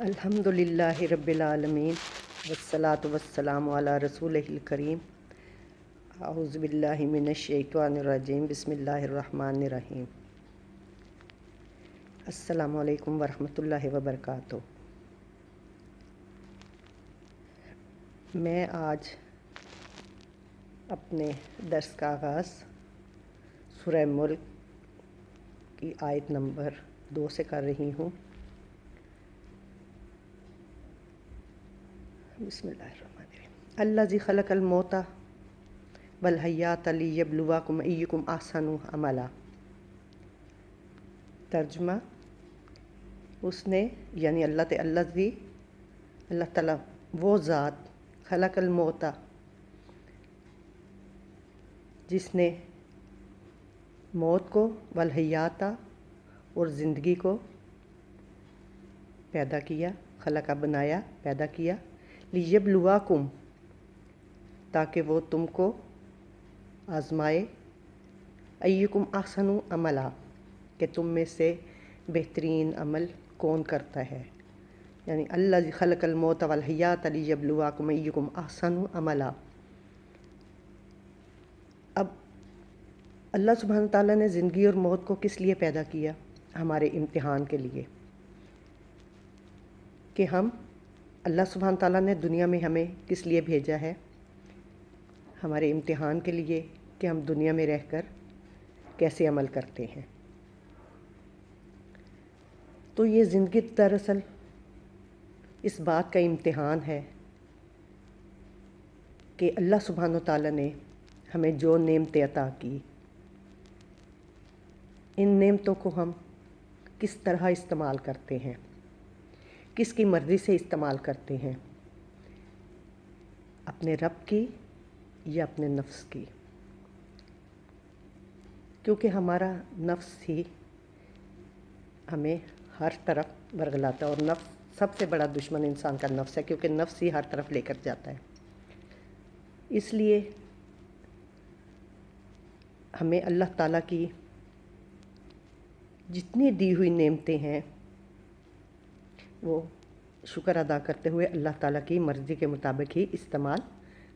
الحمدللہ رب العالمین والصلاة والسلام علی رسولہ الکریم اعوذ باللہ من الشیطان الرجیم بسم اللہ الرحمن الرحیم السلام علیکم ورحمۃ اللہ وبرکاتہ۔ میں آج اپنے درس کا آغاز سورہ ملک کی آیت نمبر 2 سے کر رہی ہوں۔ بسم اللہ الرحمن الرحیم۔ الذی خلق الموت والحیات لیبلوکم ایکم احسن عملا۔ ترجمہ، اس نے یعنی اللہ تعالیٰ وہ ذات خلق الموت جس نے موت کو والحیات اور زندگی کو پیدا کیا، خلقہ بنایا، پیدا کیا، لیبلوکم تاکہ وہ تم کو آزمائے، ایکم احسن عملا کہ تم میں سے بہترین عمل کون کرتا ہے، یعنی الذی خلق الموت والحیات لیبلوکم ایکم احسن عملا۔ اب اللہ سبحانہ تعالیٰ نے زندگی اور موت کو کس لیے پیدا کیا؟ ہمارے امتحان کے لیے، کہ اللہ سبحانہ تعالیٰ نے دنیا میں ہمیں کس لیے بھیجا ہے؟ ہمارے امتحان کے لیے کہ ہم دنیا میں رہ کر کیسے عمل کرتے ہیں۔ تو یہ زندگی دراصل اس بات کا امتحان ہے کہ اللہ سبحانہ تعالیٰ نے ہمیں جو نعمتیں عطا کی، ان نعمتوں کو ہم کس طرح استعمال کرتے ہیں، کس کی مرضی سے استعمال کرتے ہیں، اپنے رب کی یا اپنے نفس کی؟ کیونکہ ہمارا نفس ہی ہمیں ہر طرف ورگلاتا ہے، اور نفس سب سے بڑا دشمن انسان کا نفس ہے، کیونکہ نفس ہی ہر طرف لے کر جاتا ہے۔ اس لیے ہمیں اللہ تعالیٰ کی جتنی دی ہوئی نعمتیں ہیں وہ شکر ادا کرتے ہوئے اللہ تعالیٰ کی مرضی کے مطابق ہی استعمال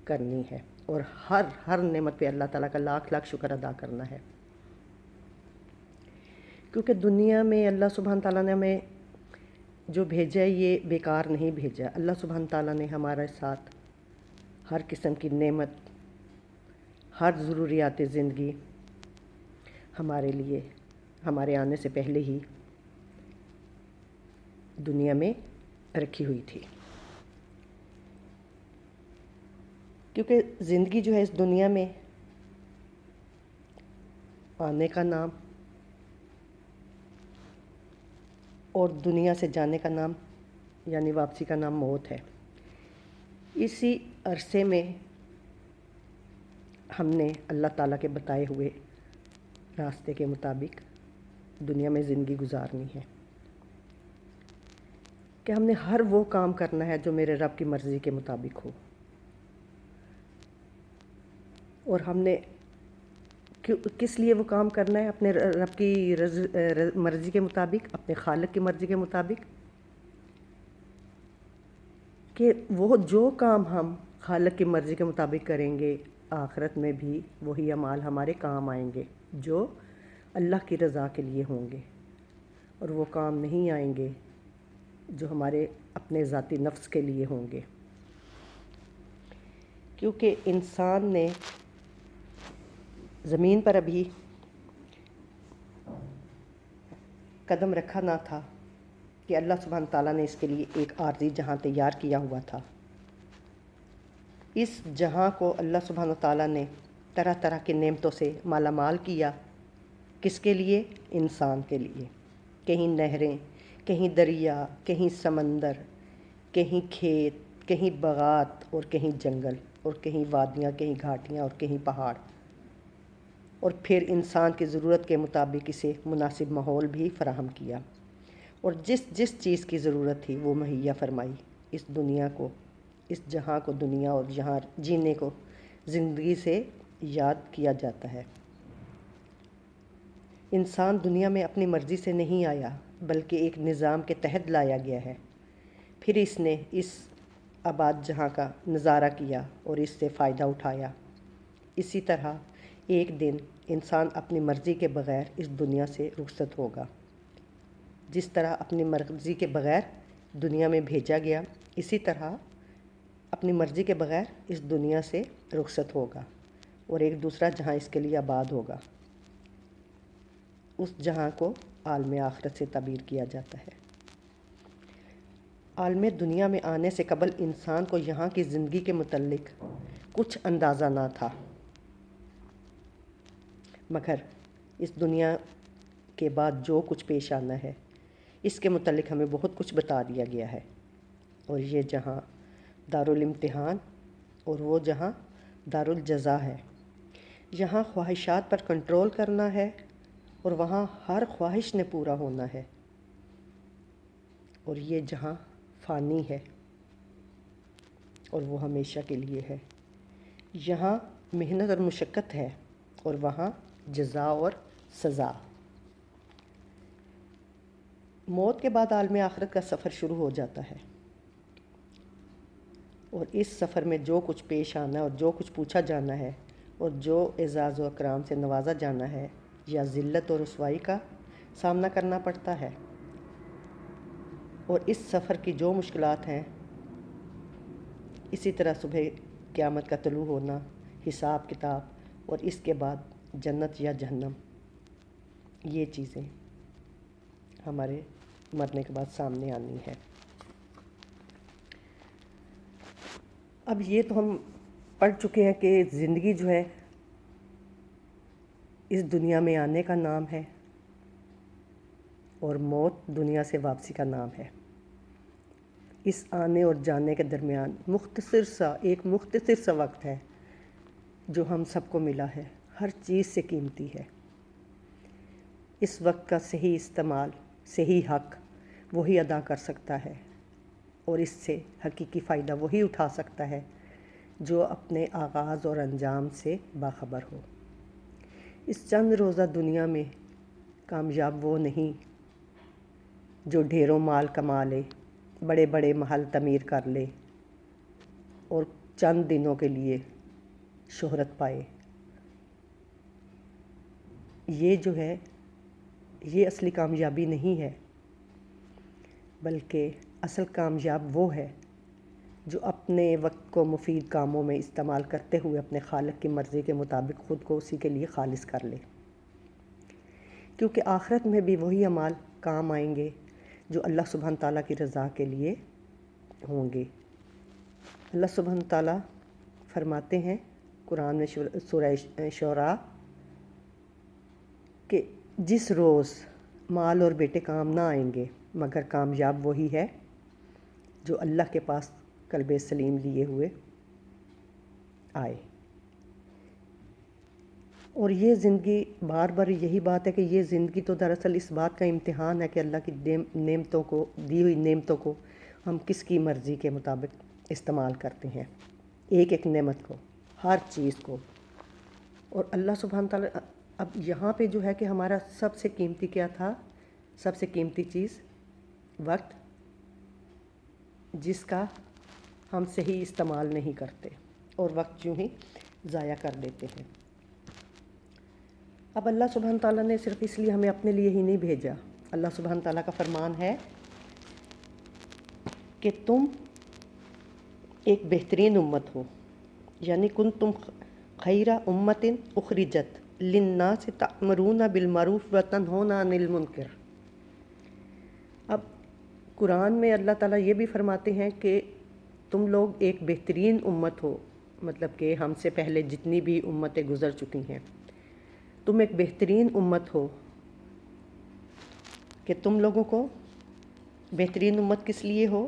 کرنی ہے، اور ہر نعمت پہ اللہ تعالیٰ کا لاکھ لاکھ شکر ادا کرنا ہے۔ کیونکہ دنیا میں اللہ سبحانہ تعالیٰ نے ہمیں جو بھیجا ہے یہ بیکار نہیں بھیجا۔ اللہ سبحانہ تعالیٰ نے ہمارے ساتھ ہر قسم کی نعمت، ہر ضروریات زندگی ہمارے لیے ہمارے آنے سے پہلے ہی دنیا میں رکھی ہوئی تھی۔ کیونکہ زندگی جو ہے اس دنیا میں آنے کا نام اور دنیا سے جانے کا نام یعنی واپسی کا نام موت ہے۔ اسی عرصے میں ہم نے اللہ تعالیٰ کے بتائے ہوئے راستے کے مطابق دنیا میں زندگی گزارنی ہے، کہ ہم نے ہر وہ کام کرنا ہے جو میرے رب کی مرضی کے مطابق ہو، اور ہم نے کس لیے وہ کام کرنا ہے؟ اپنے رب کی مرضی کے مطابق، اپنے خالق کی مرضی کے مطابق، کہ وہ جو کام ہم خالق کی مرضی کے مطابق کریں گے آخرت میں بھی وہی اعمال ہمارے کام آئیں گے جو اللہ کی رضا کے لیے ہوں گے، اور وہ کام نہیں آئیں گے جو ہمارے اپنے ذاتی نفس کے لیے ہوں گے۔ کیونکہ انسان نے زمین پر ابھی قدم رکھا نہ تھا کہ اللہ سبحانہ تعالیٰ نے اس کے لیے ایک عارضی جہاں تیار کیا ہوا تھا۔ اس جہاں کو اللہ سبحانہ تعالیٰ نے طرح طرح کی نعمتوں سے مالا مال کیا۔ کس کے لیے؟ انسان کے لیے۔ کہیں نہریں، کہیں دریا، کہیں سمندر، کہیں کھیت، کہیں باغات، اور کہیں جنگل، اور کہیں وادیاں، کہیں گھاٹیاں، اور کہیں پہاڑ، اور پھر انسان کی ضرورت کے مطابق اسے مناسب ماحول بھی فراہم کیا، اور جس چیز کی ضرورت تھی وہ مہیا فرمائی۔ اس دنیا کو، اس جہاں کو دنیا اور یہاں جینے کو زندگی سے یاد کیا جاتا ہے۔ انسان دنیا میں اپنی مرضی سے نہیں آیا بلکہ ایک نظام کے تحت لایا گیا ہے۔ پھر اس نے اس آباد جہاں کا نظارہ کیا اور اس سے فائدہ اٹھایا۔ اسی طرح ایک دن انسان اپنی مرضی کے بغیر اس دنیا سے رخصت ہوگا۔ جس طرح اپنی مرضی کے بغیر دنیا میں بھیجا گیا، اسی طرح اپنی مرضی کے بغیر اس دنیا سے رخصت ہوگا اور ایک دوسرا جہاں اس کے لیے آباد ہوگا۔ اس جہاں کو عالم آخرت سے تعبیر کیا جاتا ہے۔ عالم دنیا میں آنے سے قبل انسان کو یہاں کی زندگی کے متعلق کچھ اندازہ نہ تھا، مگر اس دنیا کے بعد جو کچھ پیش آنا ہے اس کے متعلق ہمیں بہت کچھ بتا دیا گیا ہے، اور یہ جہاں دارالامتحان اور وہ جہاں دارالجزا ہے۔ یہاں خواہشات پر کنٹرول کرنا ہے اور وہاں ہر خواہش نے پورا ہونا ہے، اور یہ جہاں فانی ہے اور وہ ہمیشہ کے لیے ہے۔ یہاں محنت اور مشقت ہے اور وہاں جزا اور سزا۔ موت کے بعد عالم آخرت کا سفر شروع ہو جاتا ہے، اور اس سفر میں جو کچھ پیش آنا ہے اور جو کچھ پوچھا جانا ہے اور جو اعزاز و اکرام سے نوازا جانا ہے یا ذلت اور رسوائی کا سامنا کرنا پڑتا ہے، اور اس سفر کی جو مشکلات ہیں، اسی طرح صبح قیامت کا طلوع ہونا، حساب کتاب اور اس کے بعد جنت یا جہنم، یہ چیزیں ہمارے مرنے کے بعد سامنے آنی ہے۔ اب یہ تو ہم پڑھ چکے ہیں کہ زندگی جو ہے اس دنیا میں آنے کا نام ہے اور موت دنیا سے واپسی کا نام ہے۔ اس آنے اور جانے کے درمیان ایک مختصر سا وقت ہے جو ہم سب کو ملا ہے، ہر چیز سے قیمتی ہے۔ اس وقت کا صحیح استعمال، صحیح حق وہی ادا کر سکتا ہے، اور اس سے حقیقی فائدہ وہی اٹھا سکتا ہے جو اپنے آغاز اور انجام سے باخبر ہو۔ اس چند روزہ دنیا میں کامیاب وہ نہیں جو ڈھیروں مال کما لے، بڑے بڑے محل تعمیر کر لے اور چند دنوں کے لیے شہرت پائے۔ یہ جو ہے یہ اصلی کامیابی نہیں ہے، بلکہ اصل کامیاب وہ ہے جو اپنے وقت کو مفید کاموں میں استعمال کرتے ہوئے اپنے خالق کی مرضی کے مطابق خود کو اسی کے لیے خالص کر لے، کیونکہ آخرت میں بھی وہی اعمال کام آئیں گے جو اللہ سبحانہ تعالیٰ کی رضا کے لیے ہوں گے۔ اللہ سبحانہ تعالیٰ فرماتے ہیں قرآن میں سورہ شعراء کہ جس روز مال اور بیٹے کام نہ آئیں گے، مگر کامیاب وہی ہے جو اللہ کے پاس قلب سلیم لیے ہوئے آئے۔ اور یہ زندگی، بار بار یہی بات ہے کہ یہ زندگی تو دراصل اس بات کا امتحان ہے کہ اللہ کی نعمتوں کو، دی ہوئی نعمتوں کو ہم کس کی مرضی کے مطابق استعمال کرتے ہیں، ایک ایک نعمت کو، ہر چیز کو۔ اور اللہ سبحانہ تعالیٰ اب یہاں پہ جو ہے کہ ہمارا سب سے قیمتی کیا تھا؟ سب سے قیمتی چیز وقت، جس کا ہم صحیح استعمال نہیں کرتے اور وقت یوں ہی ضائع کر دیتے ہیں۔ اب اللہ سبحانہ تعالیٰ نے صرف اس لیے ہمیں اپنے لیے ہی نہیں بھیجا۔ اللہ سبحانہ تعالیٰ کا فرمان ہے کہ تم ایک بہترین امت ہو، یعنی کنتم خیر امت اخرجت للناس تأمرون بالمعروف وتنہون عن المنکر۔ اب قرآن میں اللہ تعالیٰ یہ بھی فرماتے ہیں کہ تم لوگ ایک بہترین امت ہو، مطلب کہ ہم سے پہلے جتنی بھی امتیں گزر چکی ہیں، تم ایک بہترین امت ہو۔ کہ تم لوگوں کو بہترین امت کس لیے ہو؟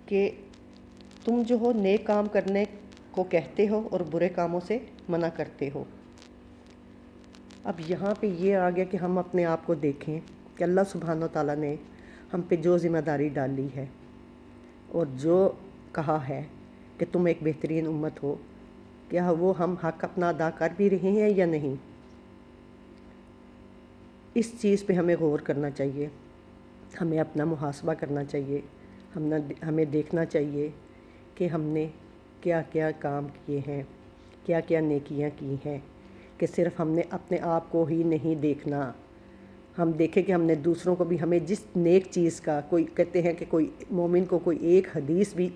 کہ تم جو ہو نیک کام کرنے کو کہتے ہو اور برے کاموں سے منع کرتے ہو۔ اب یہاں پہ یہ آ گیا کہ ہم اپنے آپ کو دیکھیں کہ اللہ سبحانہ تعالیٰ نے ہم پہ جو ذمہ داری ڈالی ہے اور جو کہا ہے کہ تم ایک بہترین امت ہو، کیا وہ ہم حق اپنا ادا کر بھی رہے ہیں یا نہیں؟ اس چیز پہ ہمیں غور کرنا چاہیے۔ ہمیں اپنا محاسبہ کرنا چاہیے، ہمیں دیکھنا چاہیے کہ ہم نے کیا کیا کام کیے ہیں، کیا کیا نیکیاں کی ہیں، کہ صرف ہم نے اپنے آپ کو ہی نہیں دیکھنا، ہم دیکھیں کہ ہم نے دوسروں کو بھی، ہمیں جس نیک چیز کا، کوئی کہتے ہیں کہ کوئی مومن کو کوئی ایک حدیث بھی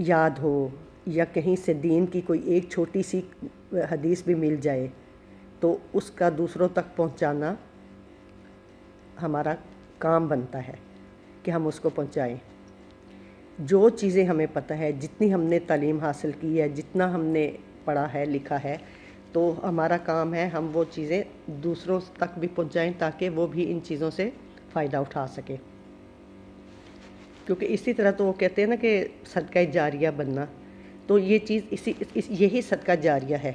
یاد ہو یا کہیں سے دین کی کوئی ایک چھوٹی سی حدیث بھی مل جائے تو اس کا دوسروں تک پہنچانا ہمارا کام بنتا ہے کہ ہم اس کو پہنچائیں۔ جو چیزیں ہمیں پتہ ہے، جتنی ہم نے تعلیم حاصل کی ہے، جتنا ہم نے پڑھا ہے لکھا ہے، تو ہمارا کام ہے ہم وہ چیزیں دوسروں تک بھی پہنچائیں تاکہ وہ بھی ان چیزوں سے فائدہ اٹھا سکیں۔ کیونکہ اسی طرح تو وہ کہتے ہیں نا کہ صدقہ جاریہ بننا، تو یہ چیز یہی صدقہ جاریہ ہے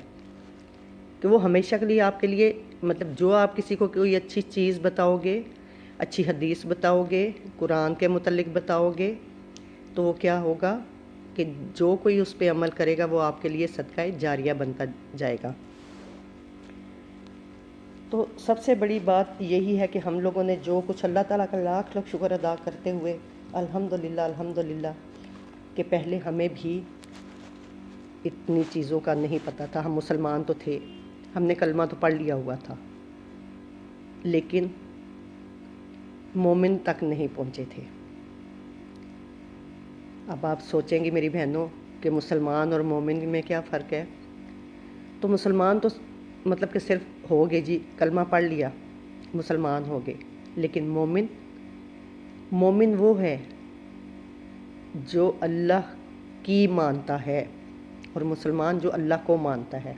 کہ وہ ہمیشہ کے لیے آپ کے لیے، مطلب جو آپ کسی کو کوئی اچھی چیز بتاؤ گے، اچھی حدیث بتاؤ گے، قرآن کے متعلق بتاؤ گے، تو وہ کیا ہوگا کہ جو کوئی اس پہ عمل کرے گا وہ آپ کے لیے صدقہ جاریہ بنتا جائے گا۔ تو سب سے بڑی بات یہی ہے کہ ہم لوگوں نے جو کچھ، اللہ تعالیٰ کا لاکھ لاکھ شکر ادا کرتے ہوئے الحمدللہ الحمدللہ کہ پہلے ہمیں بھی اتنی چیزوں کا نہیں پتہ تھا، ہم مسلمان تو تھے، ہم نے کلمہ تو پڑھ لیا ہوا تھا، لیکن مومن تک نہیں پہنچے تھے۔ اب آپ سوچیں گی میری بہنوں کہ مسلمان اور مومن میں کیا فرق ہے؟ تو مسلمان تو مطلب کہ صرف ہو گئے جی، کلمہ پڑھ لیا مسلمان ہو گئے، لیکن مومن وہ ہے جو اللہ کی مانتا ہے، اور مسلمان جو اللہ کو مانتا ہے۔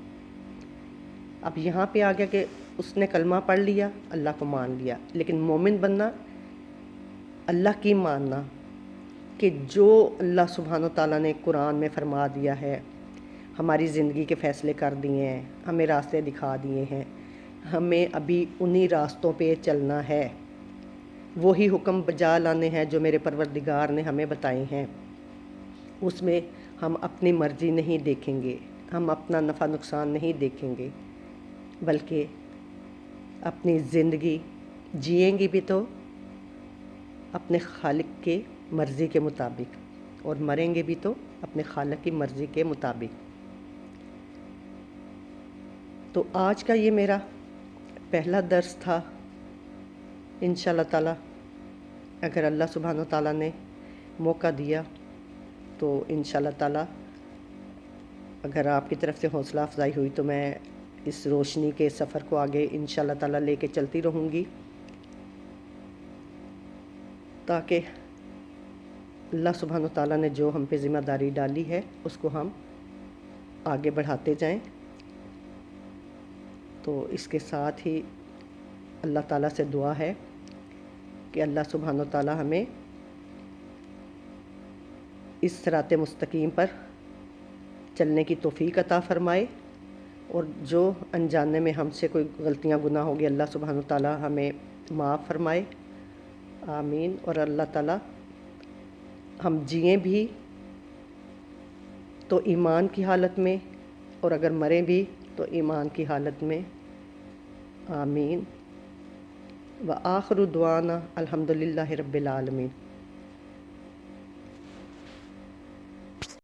اب یہاں پہ آ گیا کہ اس نے کلمہ پڑھ لیا، اللہ کو مان لیا، لیکن مومن بننا اللہ کی ماننا کہ جو اللہ سبحانہ وتعالیٰ نے قرآن میں فرما دیا ہے، ہماری زندگی کے فیصلے کر دیے ہیں، ہمیں راستے دکھا دیے ہیں، ہمیں ابھی انہی راستوں پہ چلنا ہے، وہی حکم بجا لانے ہیں جو میرے پروردگار نے ہمیں بتائے ہیں۔ اس میں ہم اپنی مرضی نہیں دیکھیں گے، ہم اپنا نفع نقصان نہیں دیکھیں گے، بلکہ اپنی زندگی جئیں گے بھی تو اپنے خالق کے مرضی کے مطابق، اور مریں گے بھی تو اپنے خالق کی مرضی کے مطابق۔ تو آج کا یہ میرا پہلا درس تھا۔ انشاءاللہ تعالیٰ اگر اللہ سبحانہ وتعالیٰ نے موقع دیا تو انشاءاللہ تعالیٰ اگر آپ کی طرف سے حوصلہ افزائی ہوئی تو میں اس روشنی کے سفر کو آگے انشاءاللہ تعالیٰ لے کے چلتی رہوں گی، تاکہ اللہ سبحانہ وتعالیٰ نے جو ہم پہ ذمہ داری ڈالی ہے اس کو ہم آگے بڑھاتے جائیں۔ تو اس کے ساتھ ہی اللہ تعالیٰ سے دعا ہے کہ اللہ سبحانہ وتعالیٰ ہمیں اس صراط مستقیم پر چلنے کی توفیق عطا فرمائے، اور جو انجانے میں ہم سے کوئی غلطیاں گناہ ہوگی اللہ سبحانہ وتعالیٰ ہمیں معاف فرمائے، آمین۔ اور اللہ تعالیٰ ہم جئیں بھی تو ایمان کی حالت میں، اور اگر مریں بھی تو ایمان کی حالت میں، آمین۔ وآخر دعوانا الحمدللہ رب العالمین۔